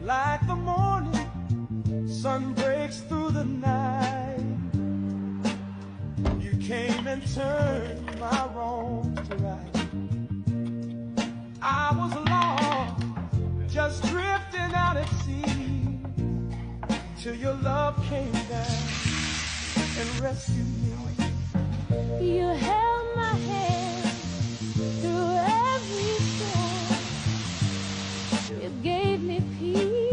Like the morning sun breaks through the night, you came and turned my wrongs to right. I was lost, just drifting out at sea, till your love came down and rescued me. You held my hand through every storm. You gave me peace